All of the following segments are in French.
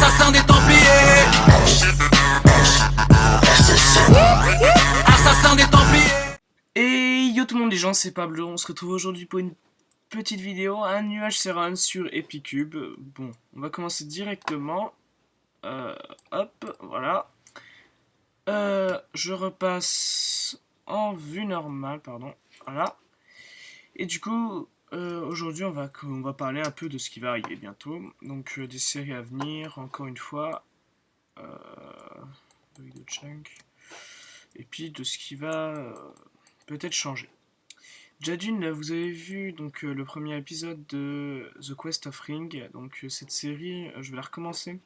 Assassin des Templiers. Assassin des Templiers. Et yo tout le monde les gens, c'est Pablo, on se retrouve aujourd'hui pour une petite vidéo, un nuage Serran sur Epicube. Bon, on va commencer directement. Hop, voilà. Je repasse en vue normale, pardon. Voilà. Et du coup, aujourd'hui on va parler un peu de ce qui va arriver bientôt. Donc des séries à venir, encore une fois. De Chunk. Et puis de ce qui va peut-être changer. Déjà d'une, vous avez vu donc le premier épisode de The Quest of Ring. Donc cette série, je vais la recommencer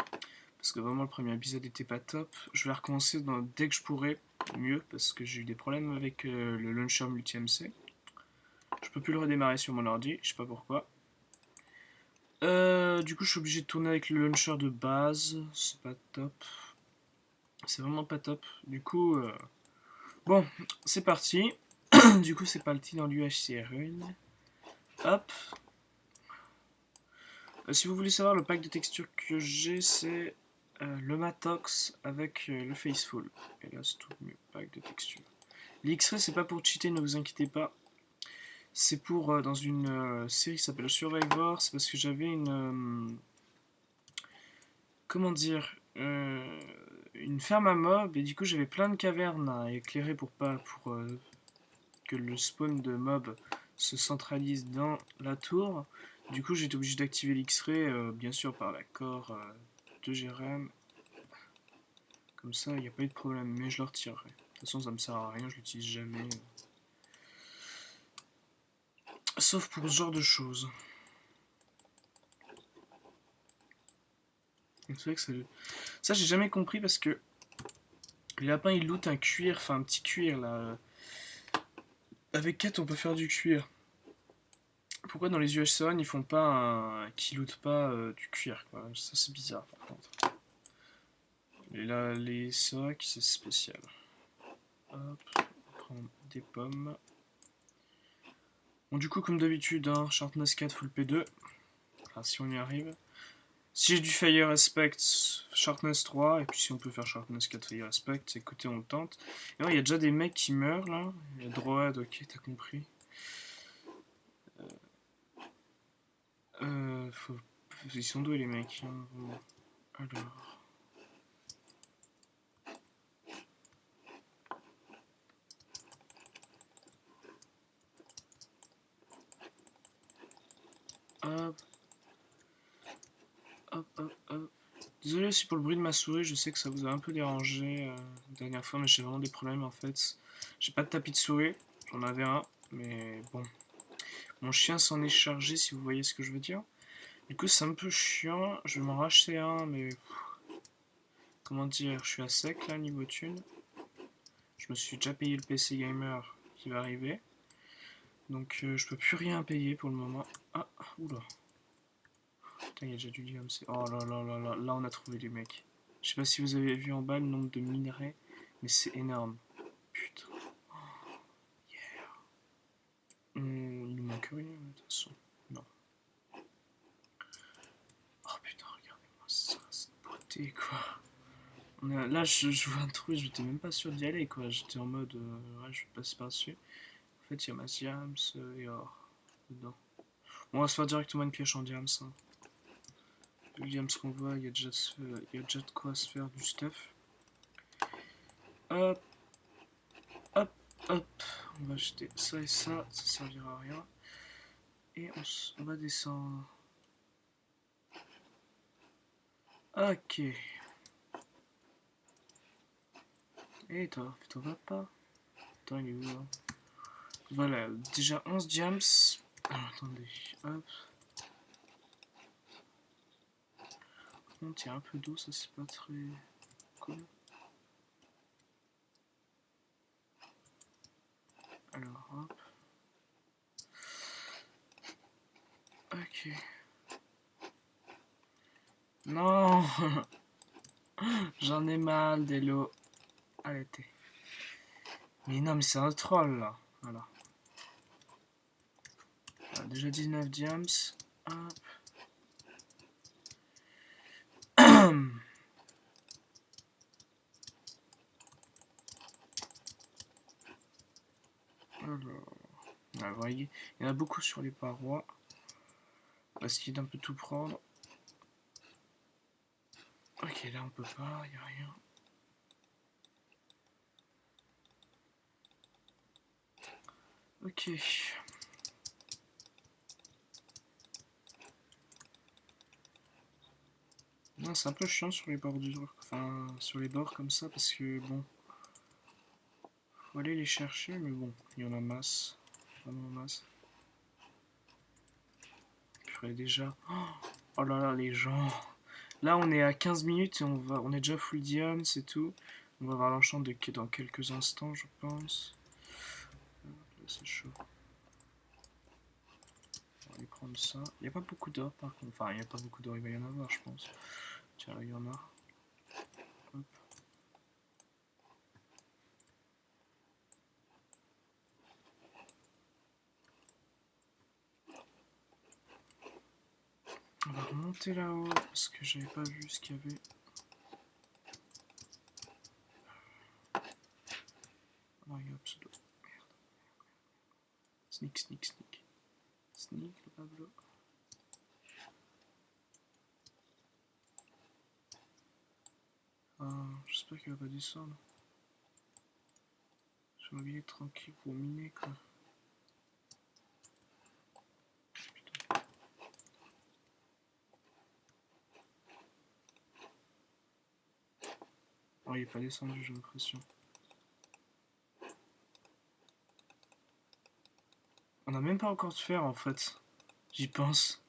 parce que vraiment le premier épisode n'était pas top. Je vais la recommencer dès que je pourrai, mieux parce que j'ai eu des problèmes avec le launcher multi-MC. Je peux plus le redémarrer sur mon ordi, je sais pas pourquoi. Du coup, je suis obligé de tourner avec le launcher de base. C'est pas top. C'est vraiment pas top. Du coup, bon, c'est parti. Du coup, c'est parti dans l'UHCR1. Hop. Si vous voulez savoir, le pack de textures que j'ai, c'est le Matox avec le Faceful. Et là, c'est tout le pack de textures. L'X-Ray, c'est pas pour cheater, ne vous inquiétez pas. C'est pour, dans une série qui s'appelle Survivor, c'est parce que j'avais une... comment dire une ferme à mobs, et du coup j'avais plein de cavernes à éclairer pour que le spawn de mobs se centralise dans la tour. Du coup j'étais obligé d'activer l'X-Ray, bien sûr par l'accord de Jérém. Comme ça il n'y a pas eu de problème, mais je le retirerai. De toute façon ça me sert à rien, je l'utilise jamais. Sauf pour ce genre de choses. C'est vrai que ça j'ai jamais compris parce que les lapins ils lootent un cuir, enfin un petit cuir là. Avec 4 on peut faire du cuir. Pourquoi dans les UH1 ils font pas un... qui lootent pas du cuir quoi. Ça c'est bizarre par contre. Et là les socs c'est spécial. Hop, on prend des pommes. Bon du coup comme d'habitude, hein, Sharpness 4 full P2. Enfin si on y arrive. Si j'ai du Fire Aspect, Sharpness 3, et puis si on peut faire Sharpness 4 Fire Aspect, écoutez on le tente. Et ouais, il y a déjà des mecs qui meurent là. Il y a Droid, ok t'as compris. Ils sont doués les mecs, hein, vraiment. Alors... Hop. Hop, hop, hop. Désolé aussi pour le bruit de ma souris, je sais que ça vous a un peu dérangé la dernière fois, mais j'ai vraiment des problèmes en fait. J'ai pas de tapis de souris, j'en avais un, mais bon. Mon chien s'en est chargé si vous voyez ce que je veux dire. Du coup c'est un peu chiant, je vais m'en racheter un, mais... comment dire, je suis à sec là niveau thune. Je me suis déjà payé le PC Gamer qui va arriver. Donc je peux plus rien payer pour le moment. Ah, oula. Putain, il y a déjà du diamant. Oh là là là là, là on a trouvé les mecs. Je sais pas si vous avez vu en bas le nombre de minerais, mais c'est énorme. Putain. Oh, yeah. Il nous manque rien de toute façon. Non. Oh putain, regardez-moi ça, c'est une beauté quoi. Là je vois un trou, j'étais même pas sûr d'y aller quoi. J'étais en mode, ouais, je vais passer par-dessus. En fait, il y a ma diams et or dedans. Bon, on va se faire directement une pioche en diams. Hein. Le diams qu'on voit, il y a déjà de quoi se faire du stuff. Hop, hop, hop. On va acheter ça et ça servira à rien. Et on va descendre. Ok. Et toi, t'en vas pas? Attends, il est où là? Voilà, déjà 11 diams. Alors, attendez, hop. Par contre, il y a un peu d'eau, ça c'est pas très cool. Alors, hop. Ok. Non. J'en ai mal des lots. Arrêtez. Mais non, mais c'est un troll là. Voilà. Déjà 19 diams. Hop. Ouais, vous voyez, il y en a beaucoup sur les parois. On va essayer d'un peu tout prendre. Ok, là on peut pas, il n'y a rien. Ok. Non, c'est un peu chiant sur les bordures, enfin sur les bords comme ça parce que bon, faut aller les chercher, mais bon, il y en a masse, vraiment masse. Je ferais déjà. Oh là là, les gens. Là, on est à 15 minutes et on est déjà full diam, c'est tout. On va avoir l'enchant dans quelques instants, je pense. Là, c'est chaud. On va aller prendre ça. Il n'y a pas beaucoup d'or par contre. Enfin, il n'y a pas beaucoup d'or, il va y en avoir, je pense. Tiens, là, il y en a. Hop. On va remonter là-haut parce que j'avais pas vu ce qu'il y avait. Oh, il y a pseudo. Merde. Sneak, sneak, sneak. Sneak, le Pablo. J'espère qu'il va pas descendre. J'ai envie d'être tranquille pour miner quoi. Putain. Oh, il est pas descendu, j'ai l'impression. On a même pas encore de fer en fait. J'y pense.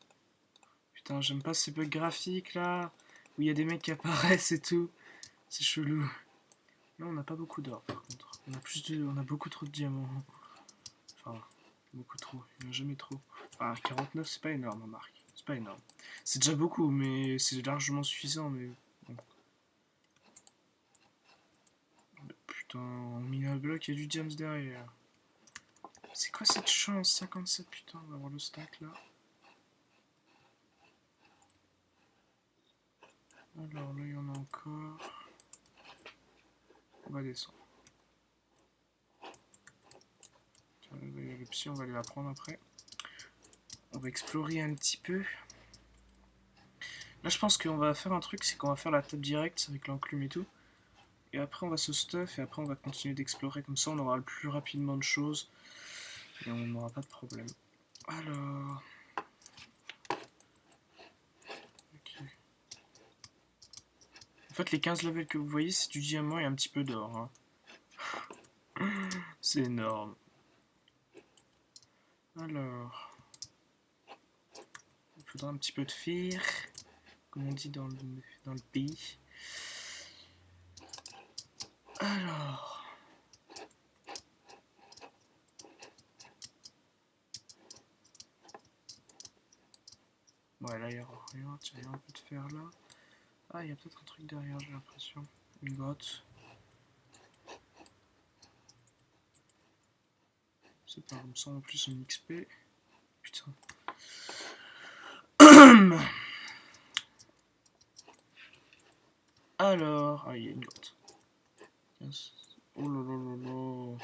Putain, j'aime pas ces bugs graphiques là. Où il y a des mecs qui apparaissent et tout. C'est chelou. Là, on n'a pas beaucoup d'or par contre. On a beaucoup trop de diamants. Enfin, beaucoup trop. Il n'y en a jamais trop. Enfin, 49, c'est pas énorme, remarque. C'est pas énorme. C'est déjà beaucoup, mais c'est largement suffisant. Mais bon. Putain, on mine un bloc, il y a du diams derrière. C'est quoi cette chance? 57, putain, on va avoir le stack là. Alors là, il y en a encore. On va descendre. Tiens, là, il y a le psy, on va aller la prendre après. On va explorer un petit peu. Là, je pense qu'on va faire un truc, c'est qu'on va faire la table directe avec l'enclume et tout. Et après, on va se stuff et après, on va continuer d'explorer. Comme ça, on aura le plus rapidement de choses. Et on n'aura pas de problème. Alors... Ok. En fait, les 15 levels que vous voyez, c'est du diamant et un petit peu d'or. Hein. C'est énorme. Alors... Il faudra un petit peu de fer, comme on dit dans le pays. Alors... Ouais, là, il n'y aura rien. Tiens, il y a un peu de fer là. Ah, il y a peut-être un truc derrière, j'ai l'impression. Une grotte. C'est pas comme ça en plus en XP. Putain. Alors... Ah, il y a une grotte. Yes. Oh là là là là.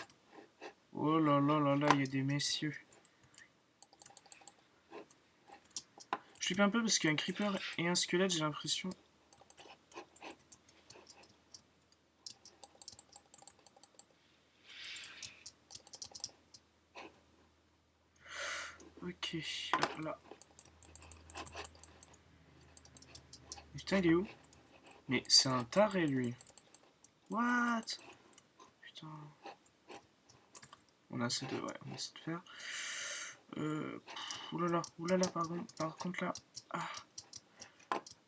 Oh là là là là, il y a des messieurs. Je flippe un peu parce qu'il y a un creeper et un squelette, j'ai l'impression. Ok, là. Putain, il est où? Mais c'est un taré, lui. What? Putain. On a assez de... Ouais, on a assez de fer. Oulala, par contre là...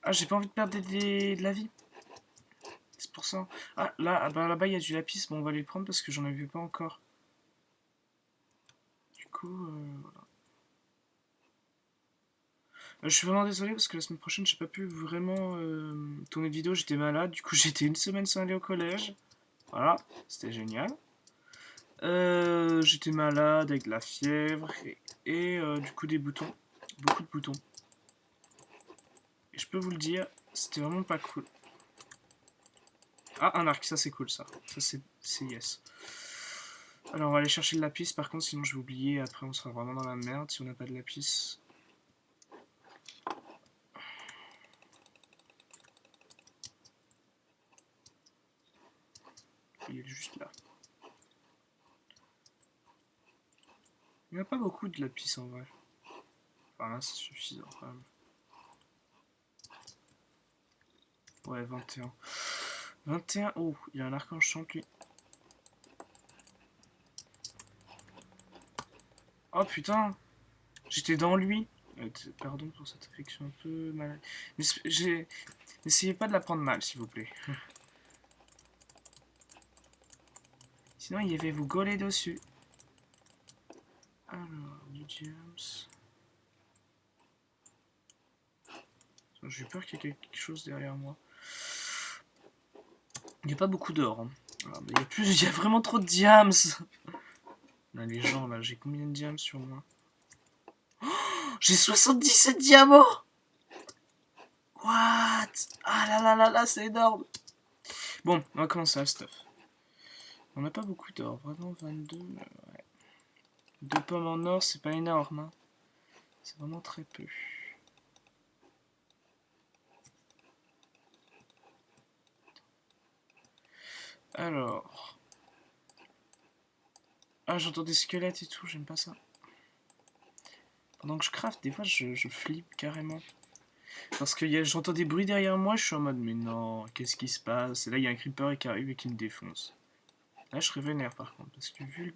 Ah, j'ai pas envie de perdre de la vie. C'est pour ça. Ah, là, bah, là-bas, il y a du lapis. Bon, on va les prendre parce que j'en avais pas encore. Du coup, voilà. Je suis vraiment désolé parce que la semaine prochaine, j'ai pas pu vraiment tourner de vidéo. J'étais malade. Du coup, j'étais une semaine sans aller au collège. Voilà, c'était génial. J'étais malade avec de la fièvre et du coup des boutons. Beaucoup de boutons. Et je peux vous le dire, c'était vraiment pas cool. Ah, un arc, ça c'est cool ça. Ça c'est yes. Alors, on va aller chercher de la piste, par contre, sinon je vais oublier. Après, on sera vraiment dans la merde si on n'a pas de la piste. Il est juste là. Il n'y a pas beaucoup de lapis en vrai. Enfin là, c'est suffisant quand même. Ouais, 21. 21. Oh, il a un archange chante lui. Oh putain, j'étais dans lui. Pardon pour cette affection un peu malade. Mais n'essayez pas de la prendre mal, s'il vous plaît. Sinon, il va vous gauler dessus. Alors, du James. J'ai peur qu'il y ait quelque chose derrière moi. Il n'y a pas beaucoup d'or. Hein. Ah, bah, il y a vraiment trop de diams. Là, les gens, là, j'ai combien de diams sur moi? Oh, j'ai 77 diamants. What? Ah là là là là, c'est énorme. Bon, on va commencer à stuff. On n'a pas beaucoup d'or, vraiment 22. Ouais. 2 pommes en or, c'est pas énorme. Hein. C'est vraiment très peu. Alors. Ah, j'entends des squelettes et tout, j'aime pas ça. Pendant que je craft, des fois, je flippe carrément. Parce que j'entends des bruits derrière moi, je suis en mode, mais non, qu'est-ce qui se passe? Et là, il y a un creeper qui arrive et qui me défonce. Là, je serais vénère par contre, parce que vu le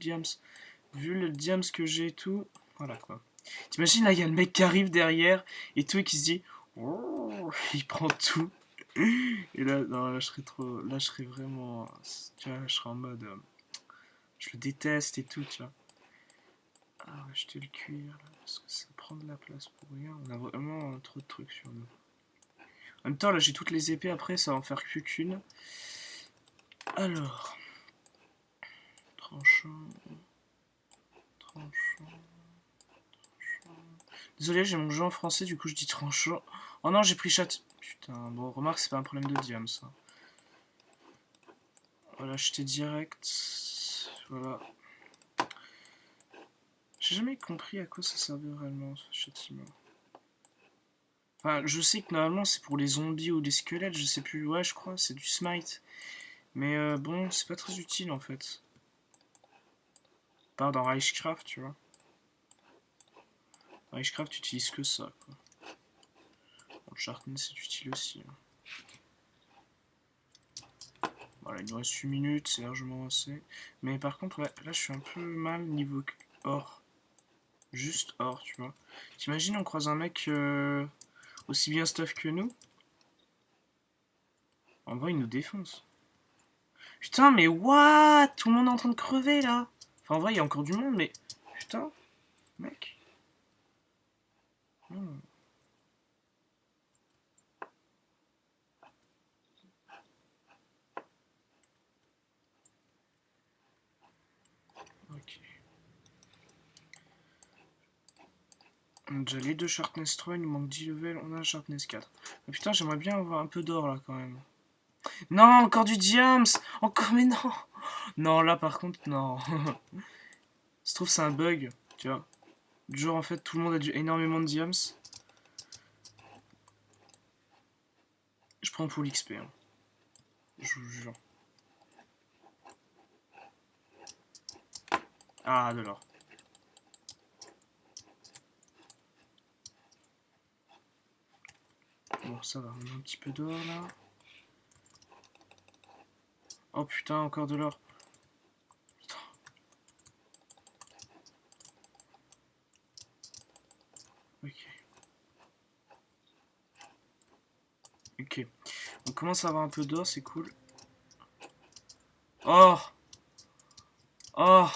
diams que j'ai et tout, voilà quoi. T'imagines, là, il y a le mec qui arrive derrière et tout, et qui se dit, oh, il prend tout. Et là, non, là, je serais trop, là, je serais vraiment, tu vois, je serais en mode, je le déteste et tout, tu vois. Ah, on va jeter le cuir, là, parce que ça prend de la place pour rien. On a vraiment trop de trucs sur nous. En même temps, là, j'ai toutes les épées, après, ça va en faire plus qu'une. Alors, tranchant, tranchant. Désolé, j'ai mon jeu en français, du coup je dis tranchant. Oh non, j'ai pris chat. Putain, bon, remarque, c'est pas un problème de diam, ça. Voilà, acheter direct. Voilà. J'ai jamais compris à quoi ça servait réellement, ce châtiment. Enfin, je sais que normalement c'est pour les zombies ou les squelettes, je sais plus. Ouais, je crois, c'est du smite. Mais bon, c'est pas très utile en fait. Pas dans Reichcraft, tu vois. Reichcraft, tu utilises que ça, quoi. Bon, le sharpness, c'est utile aussi. Hein. Voilà, il nous reste 8 minutes, c'est largement assez. Mais par contre, ouais, là je suis un peu mal niveau or. Juste or, tu vois. T'imagines, on croise un mec aussi bien stuff que nous? En vrai, il nous défonce. Putain, mais what? Tout le monde est en train de crever là. Enfin, en vrai, il y a encore du monde, mais. Putain, mec. Hmm. Ok. On a déjà les deux Sharpness 3, il nous manque 10 levels, on a Sharpness 4. Mais putain, j'aimerais bien avoir un peu d'or là quand même. Non, encore du diams. Encore, mais non. Non, là par contre, non. Se trouve, c'est un bug, tu vois. Du genre, en fait, tout le monde a du énormément de diams. Je prends pour l'XP. Hein. Je vous jure. Ah, de l'or. Bon, ça va, on a un petit peu d'or là. Oh putain, encore de l'or. Putain. Ok. Ok. On commence à avoir un peu d'or, c'est cool. Oh! Oh!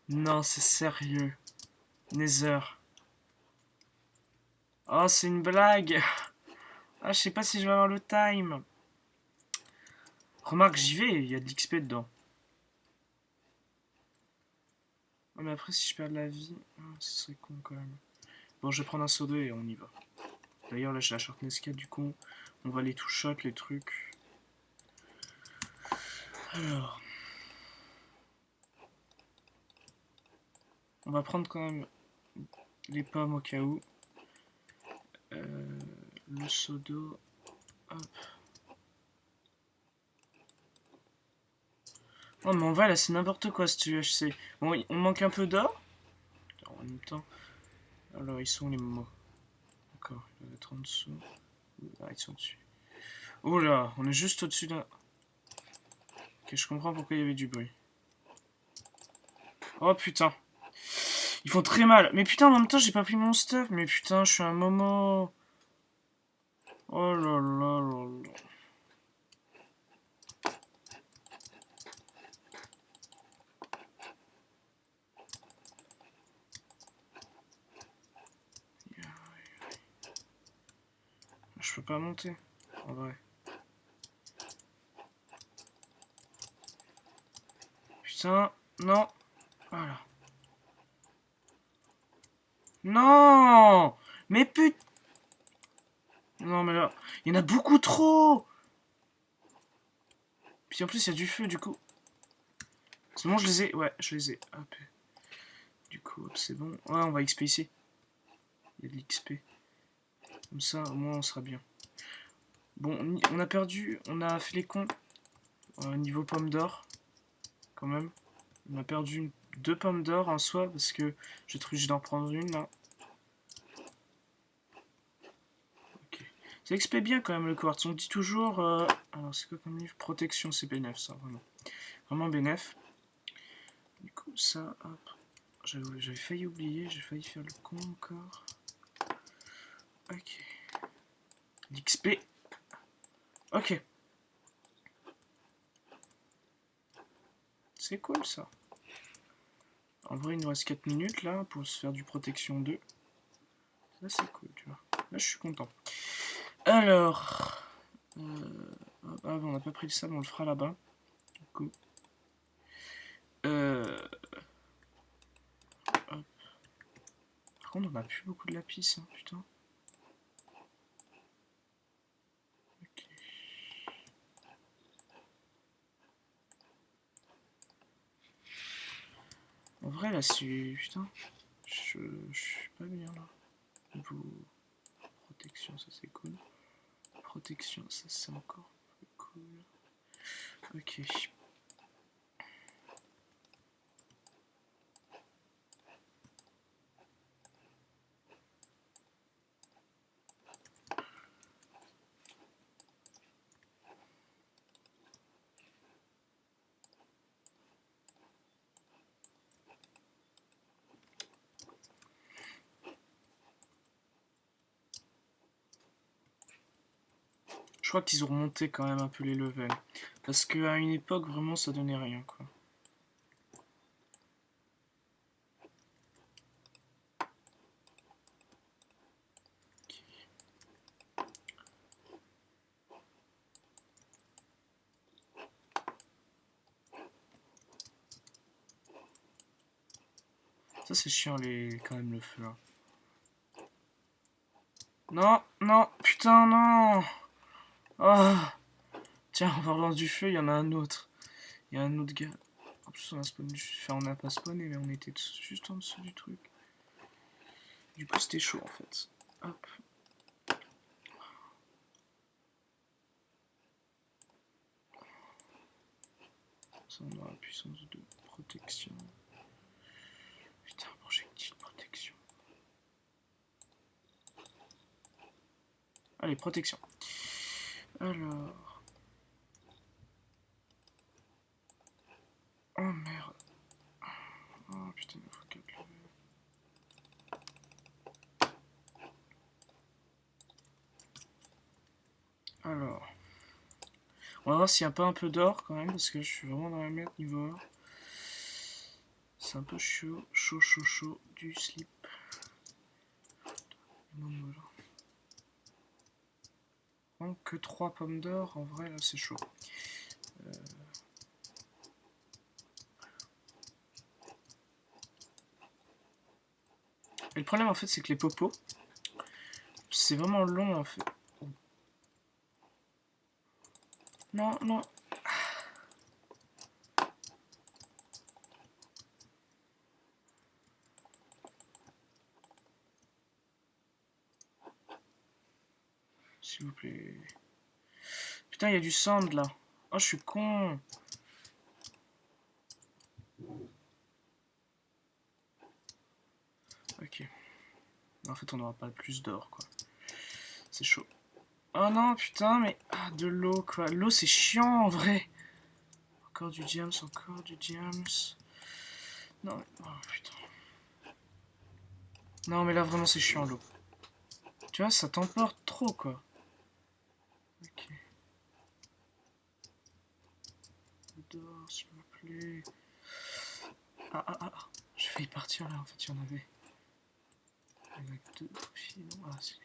Non, c'est sérieux. Nether. Oh, c'est une blague. Ah, je sais pas si je vais avoir le time. Remarque, j'y vais, il y a de l'XP dedans. Ouais, mais après, si je perds de la vie, ce serait con quand même. Bon, je vais prendre un seau d'eau et on y va. D'ailleurs, là, j'ai la Sharpness 4, du coup, on va les two-shot, les trucs. Alors. On va prendre quand même les pommes au cas où. Le seau d'eau. Hop. Oh mais en vrai là c'est n'importe quoi ce UHC. Bon on manque un peu d'or. En même temps. Alors ils sont où les momos? D'accord, ils doivent être en dessous. Ah ils sont dessus. Oh là, on est juste au-dessus là. Ok, je comprends pourquoi il y avait du bruit. Oh putain. Ils font très mal. Mais putain, en même temps, j'ai pas pris mon stuff. Mais putain, je suis un momo. Oh là là là là. Je peux pas monter. En vrai. Putain, non. Voilà. Non. Mais putain. Non, mais là, il y en a beaucoup trop. Puis en plus, il y a du feu, du coup. C'est bon, je les ai. Ouais, je les ai. Hop. Du coup, c'est bon. Ouais, on va XP ici. Il y a de l'XP. Comme ça, au moins, on sera bien. Bon, on a perdu. On a fait les cons. Niveau pomme d'or. Quand même. On a perdu 2 pommes d'or en soi. Parce que j'ai trouvé que d'en prendre une, là. Ok. Ça XP bien, quand même, le quartz. On dit toujours... Alors, c'est quoi comme livre? Protection, c'est bénéf, ça, vraiment. Vraiment bénéf. Du coup, ça, hop. J'avais failli oublier, j'ai failli faire le con encore. Ok. L'XP. Ok. C'est cool ça. En vrai, il nous reste 4 minutes là pour se faire du protection 2. Ça, c'est cool, tu vois. Là, je suis content. Alors. Ah, on n'a pas pris le sable, on le fera là-bas. Du coup. Hop. Par contre, on a plus beaucoup de lapis, hein, putain. Ok. En vrai, là, c'est. Putain. Je suis pas bien là. Niveau protection, ça c'est cool. Protection, ça c'est encore plus cool. Ok. Je crois qu'ils ont remonté quand même un peu les levels. Parce qu'à une époque, vraiment, ça donnait rien, quoi. Ça, c'est chiant, quand même, le feu. Hein. Non, non, putain, non. Oh. Tiens, en parlant du feu, il y en a un autre. Il y a un autre gars. En plus, on a spawn... Enfin, on n'a pas spawné, mais on était juste en dessous du truc. Du coup, c'était chaud, en fait. Hop. Ça, on aura la puissance de protection. Putain, projectile protection. Allez, protection. Alors... Oh, merde. Oh, putain, il faut 4 levels. Alors... On va voir s'il n'y a pas un peu d'or quand même, parce que je suis vraiment dans la merde niveau or. C'est un peu chaud, chaud, du slip. Donc que 3 pommes d'or, en vrai là c'est chaud. Et le problème en fait c'est que les popos, c'est vraiment long en fait. Non, non. S'il vous plaît. Putain, il y a du sand là. Oh, je suis con. Ok. En fait, on n'aura pas plus d'or, quoi. C'est chaud. Oh non, putain, mais... Ah, de l'eau, quoi. L'eau, c'est chiant, en vrai. Encore du diams, encore du diams. Non, mais... Oh, putain. Non, mais là, vraiment, c'est chiant, l'eau. Tu vois, ça t'emporte trop, quoi. Ok. D'or, s'il vous plaît. Ah, ah, ah. J'ai failli partir, là, en fait, il y en avait. Il y en a que deux. Sinon... Ah, c'est...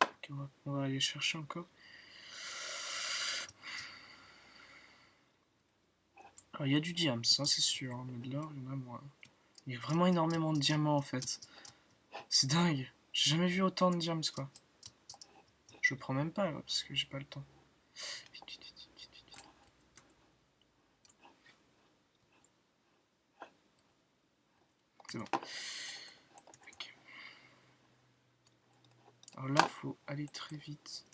Ok, on va aller chercher encore. Alors, il y a du diams, ça c'est sûr, hein, mais de l'or, il y en a moins. Il y a vraiment énormément de diamants en fait. C'est dingue. J'ai jamais vu autant de diams quoi. Je prends même pas parce que j'ai pas le temps. Vite, vite, vite, vite, vite, vite. C'est bon. Ok. Alors là, faut aller très vite.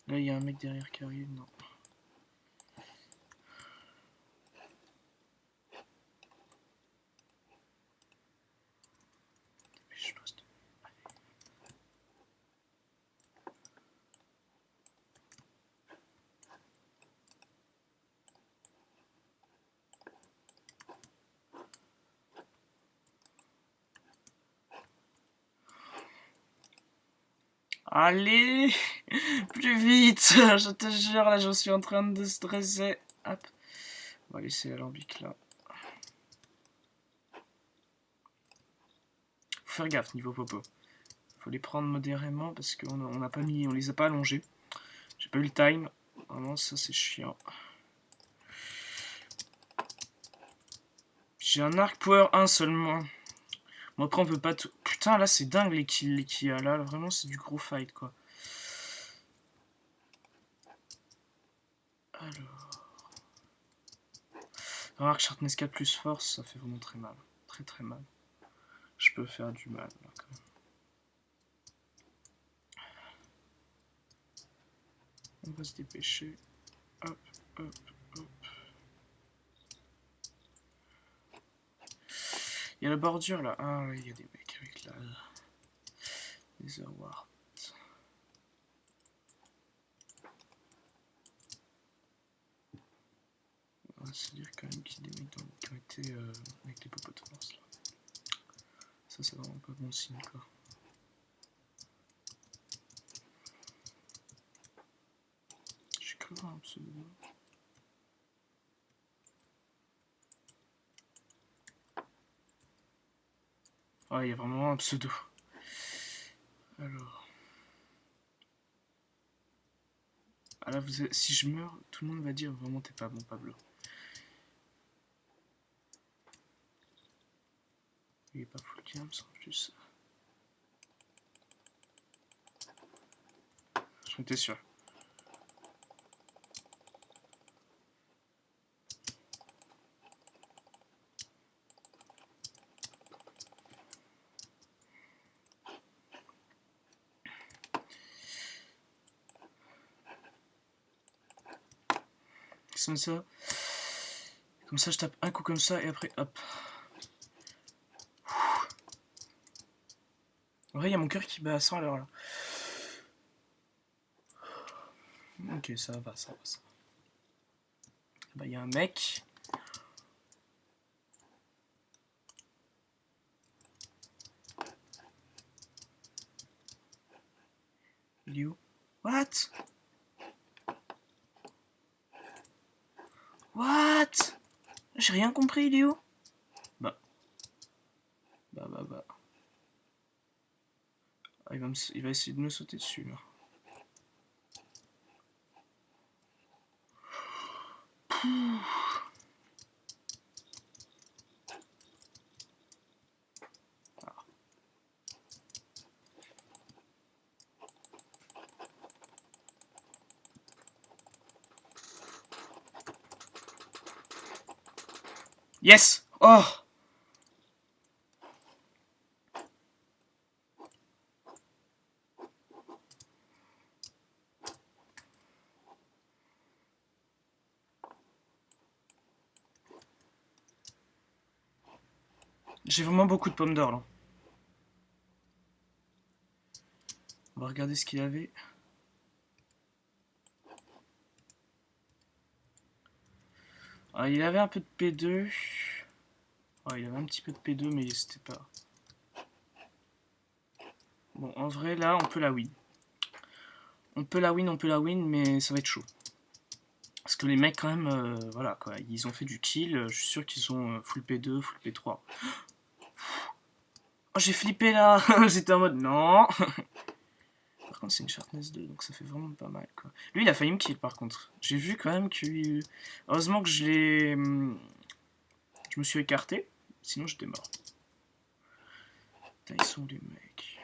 Là, il y a un mec derrière qui arrive, non. Allez, plus vite, je te jure, là, je suis en train de stresser. Hop, on va laisser l'alambic là. Faut faire gaffe niveau popo. Faut les prendre modérément parce qu'on n'a pas mis, on les a pas allongés. J'ai pas eu le time. Vraiment, ça c'est chiant. J'ai un arc power 1 seulement. Bon, après, on peut pas tout. Putain, là, c'est dingue les kills qu'il y a. Là, vraiment, c'est du gros fight, quoi. Alors. Remarque, Sharpness 4 plus force, ça fait vraiment très mal. Très, très mal. Je peux faire du mal, là, quand même. On va se dépêcher. Hop, hop, hop. Il y a la bordure, là. Ah, ouais, il y a des mecs avec la... des awards. C'est dire quand même qu'il y a des mecs qui ont été avec les popos de force là. Ça c'est vraiment pas bon signe quoi. J'ai cru voir un pseudo. Ah il y a vraiment un pseudo. Alors. Ah là vous avez... si je meurs, tout le monde va dire vraiment t'es pas bon Pablo. Il est pas full diams en plus. J'en étais sûr. Comme ça. Comme ça je tape un coup comme ça et après hop. En vrai il y a mon cœur qui bat à 100 à l'heure là. Ok ça va, ça va, ça va. Bah il y a un mec. Il est où? What? What? J'ai rien compris, il est où? Bah. Ah, il va essayer de me sauter dessus là. Yes! Oh! J'ai vraiment beaucoup de pommes d'or là. On va regarder ce qu'il avait. Ah, il avait un peu de P2. Ah, il avait un petit peu de P2, mais c'était pas... Bon, en vrai, là, on peut la win. On peut la win, mais ça va être chaud. Parce que les mecs, quand même, voilà, quoi. Ils ont fait du kill. Je suis sûr qu'ils ont full P2, full P3. Oh, j'ai flippé, là. J'étais en mode, non. Par contre, c'est une sharpness 2, donc ça fait vraiment pas mal, quoi. Lui, il a failli me kill, par contre. J'ai vu, quand même, que... Heureusement que je l'ai... Je me suis écarté. Sinon, j'étais mort. Putain, ils sont les mecs.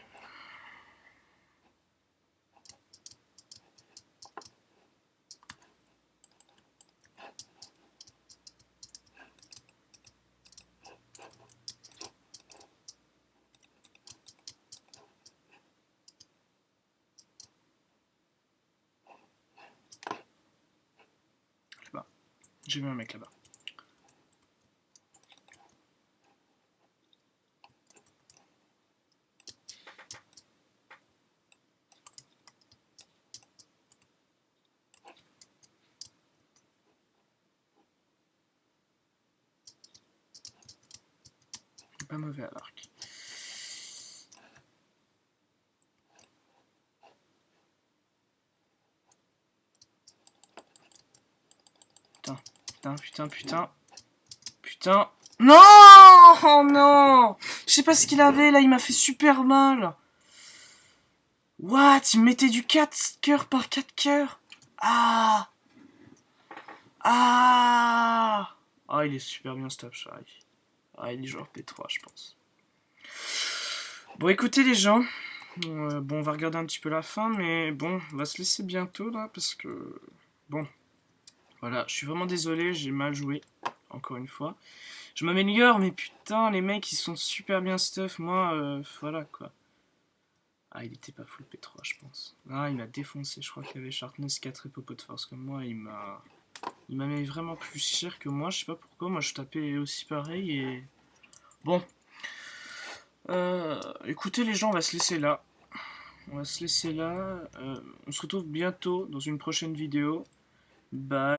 Là-bas. J'ai vu un mec là-bas. Pas mauvais à l'arc. Putain, putain, putain, putain. Putain. Non! Oh non! Je sais pas ce qu'il avait là, il m'a fait super mal. What? Il mettait du 4 cœurs par 4 cœurs. Ah! Ah! Ah, il est super bien Stop Shy. Ah, il est genre P3, je pense. Bon, écoutez les gens. Bon, on va regarder un petit peu la fin, mais bon, on va se laisser bientôt là, parce que... Bon, voilà, je suis vraiment désolé, j'ai mal joué, encore une fois. Je m'améliore, mais putain, les mecs, ils sont super bien stuff, moi, voilà, quoi. Ah, il était pas full P3, je pense. Ah, il m'a défoncé, je crois qu'il avait Sharpness 4 et Popo de force comme moi, il m'a mis vraiment plus cher que moi, je sais pas pourquoi, moi je tapais aussi pareil, et... Bon. Écoutez les gens, on va se laisser là. On va se laisser là. On se retrouve bientôt dans une prochaine vidéo. Bye.